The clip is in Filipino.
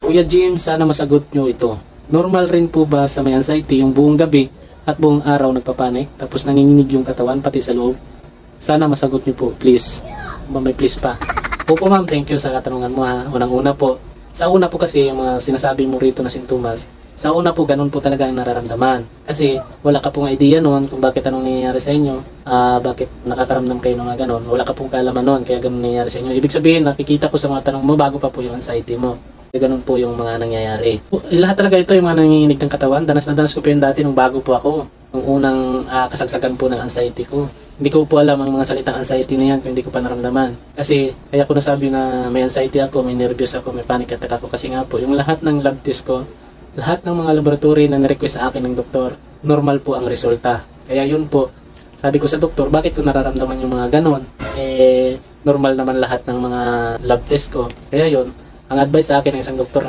Kuya Jim, sana masagot nyo ito. Normal rin po ba sa may anxiety yung buong gabi at buong araw nagpapanik tapos nanginginig yung katawan pati sa loob? Sana masagot nyo po, please. May please pa. Opo ma'am, thank you sa katanungan mo ha. Unang-una po, sa una po kasi yung mga sinasabi mo rito na sintomas, sa una po ganun po talaga ang nararamdaman. Kasi wala ka pong idea noon kung bakit anong nangyayari sa inyo, bakit nakakaramdam kayo ng mga ganun. Wala ka pong kaalaman noon kaya ganun nangyayari sa inyo. Ibig sabihin, nakikita ko sa mga tanong mo bago pa po yung anxiety mo. Ganun po yung mga nangyayari. Lahat talaga ito yung mga nanginginig ng katawan. Danas na danas ko po yun dati nung bago po ako. Nung unang kasagsagan po ng anxiety ko. Hindi ko po alam ang mga salitang anxiety na yan kung hindi ko pa naramdaman. Kasi kaya ko nasabi na may anxiety ako, may nervous ako, may panic attack ako. Kasi nga po, yung lahat ng lab test ko, lahat ng mga laboratory na nirequest sa akin ng doktor, normal po ang resulta. Kaya yun po, sabi ko sa doktor, bakit ko nararamdaman yung mga ganon? Normal naman lahat ng mga lab test ko. Kaya yun, ang advice sa akin ng isang doktor,